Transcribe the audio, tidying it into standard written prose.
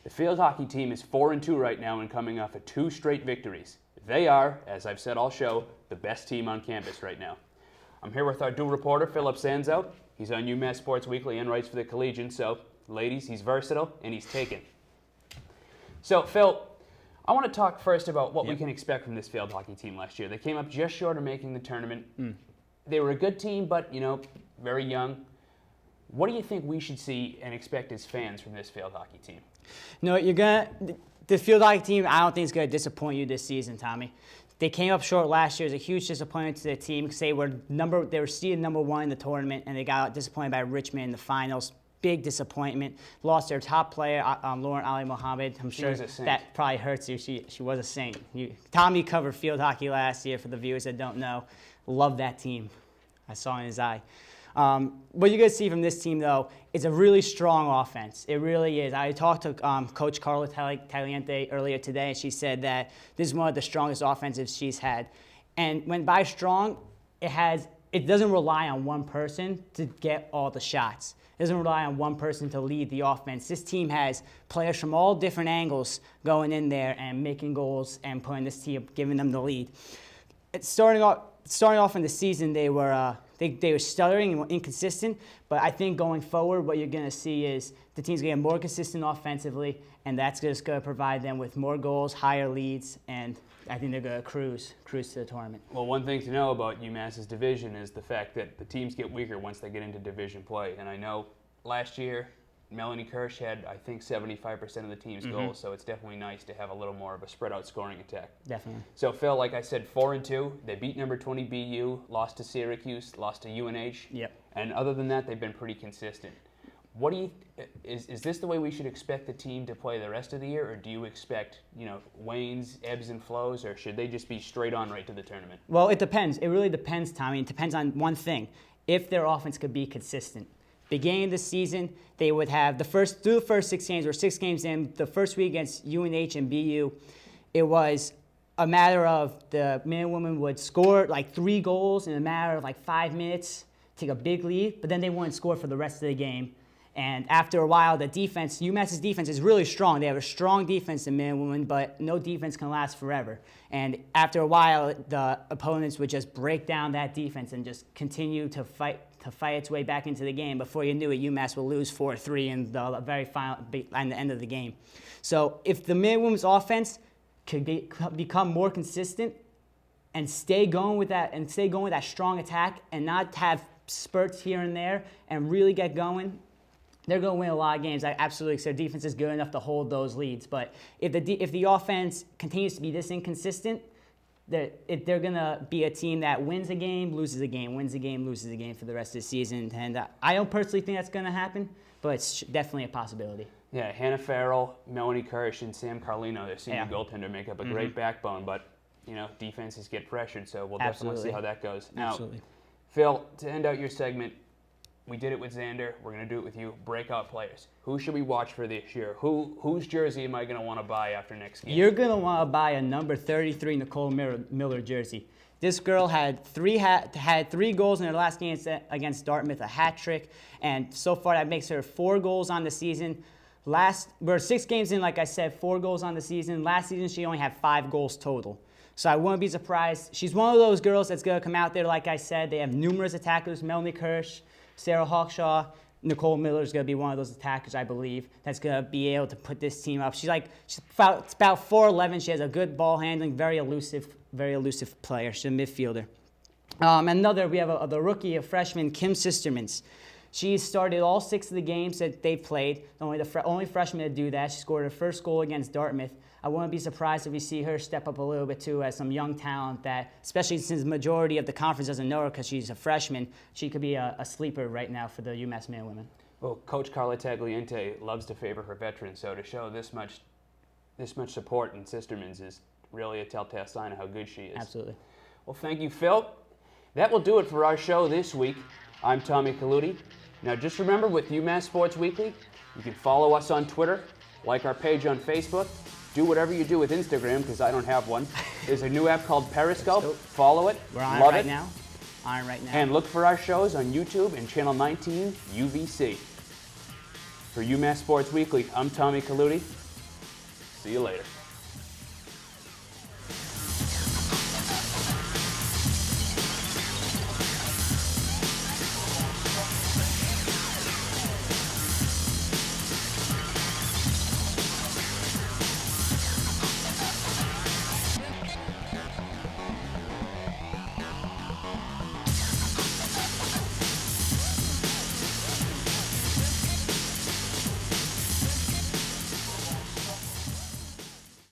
The field hockey team is 4-2 right now and coming off of 2 straight victories. They are, as I've said all show, the best team on campus right now. I'm here with our dual reporter, Phillip Sanzo. He's on UMass Sports Weekly and writes for the Collegian. So, ladies, he's versatile and he's taken. So, Phil, I want to talk first about what we can expect from this field hockey team last year. They came up just short of making the tournament. They were a good team, but, very young. What do you think we should see and expect as fans from this field hockey team? No, the field hockey team, I don't think is going to disappoint you this season, Tommy. They came up short last year. It was a huge disappointment to the team because they were seeded number 1 in the tournament, and they got disappointed by Richmond in the finals. Big disappointment. Lost their top player, Lauren Ali Mohammed. I'm sure that probably hurts you. She was a saint. Tommy covered field hockey last year, for the viewers that don't know. Love that team. I saw in his eye. What you're going to see from this team, though, is a really strong offense. It really is. I talked to Coach Carla Tagliente earlier today, and she said that this is one of the strongest offensives she's had. And when by strong, it doesn't rely on one person to get all the shots. It doesn't rely on one person to lead the offense. This team has players from all different angles going in there and making goals and putting this team, giving them the lead. Starting off in the season, they were stuttering and inconsistent, but I think going forward, what you're going to see is the team's going to get more consistent offensively, and that's just going to provide them with more goals, higher leads, and I think they're going to cruise to the tournament. Well, one thing to know about UMass's division is the fact that the teams get weaker once they get into division play, and I know last year Melanie Kirsch had, I think, 75% of the team's goals, so it's definitely nice to have a little more of a spread-out scoring attack. Definitely. So, Phil, like I said, 4-2. They beat number 20 BU, lost to Syracuse, lost to UNH. Yep. And other than that, they've been pretty consistent. What do you is this the way we should expect the team to play the rest of the year, or do you expect, wanes, ebbs and flows, or should they just be straight on right to the tournament? Well, it depends. It really depends, Tommy. It depends on one thing: if their offense could be consistent. Beginning of the season, they would have the first 6 games, or 6 games in, the first week against UNH and BU, it was a matter of the men and women would score like 3 goals in a matter of like 5 minutes, take a big lead, but then they wouldn't score for the rest of the game. And after a while, the defense, UMass's defense is really strong. They have a strong defense in men and women, but no defense can last forever. And after a while, the opponents would just break down that defense and just continue to fight its way back into the game. Before you knew it, UMass will lose 4-3 in the very final, at the end of the game. So if the men and women's offense could become more consistent and stay going with that strong attack and not have spurts here and there and really get going, they're going to win a lot of games. Absolutely, because their defense is good enough to hold those leads. But if the offense continues to be this inconsistent, they're going to be a team that wins a game, loses a game, wins a game, loses a game for the rest of the season. And I don't personally think that's going to happen, but it's definitely a possibility. Yeah, Hannah Farrell, Melanie Kirsch, and Sam Carlino, their senior goaltender, make up a great backbone. But, defenses get pressured, so we'll definitely see how that goes. Now, Absolutely. Phil, to end out your segment, we did it with Xander. We're going to do it with you. Breakout players. Who should we watch for this year? Whose jersey am I going to want to buy after next game? You're going to want to buy a number 33 Nicole Miller jersey. This girl had 3 goals in her last game against Dartmouth, a hat trick, and so far that makes her 4 goals on the season. We're 6 games in, like I said, 4 goals on the season. Last season she only had 5 goals total. So I wouldn't be surprised. She's one of those girls that's going to come out there, like I said. They have numerous attackers: Melanie Kirsch, Sarah Hawkshaw. Nicole Miller is going to be one of those attackers, I believe, that's going to be able to put this team up. She's about 4'11". She has a good ball handling, very elusive player. She's a midfielder. We have the rookie, a freshman, Kim Sistermans. She started all 6 of the games that they've played. Only freshman to do that. She scored her first goal against Dartmouth. I wouldn't be surprised if we see her step up a little bit too as some young talent that, especially since the majority of the conference doesn't know her because she's a freshman, she could be a sleeper right now for the UMass men and women. Well, Coach Carla Tagliente loves to favor her veterans, so to show this much support in Sistermans is really a telltale sign of how good she is. Absolutely. Well, thank you, Phil. That will do it for our show this week. I'm Tommy Calautti. Now, just remember, with UMass Sports Weekly, you can follow us on Twitter, like our page on Facebook, do whatever you do with Instagram, because I don't have one. There's a new app called Periscope. Follow it. We're on Love it right now. And look for our shows on YouTube and Channel 19 UVC. For UMass Sports Weekly, I'm Tommy Calautti. See you later.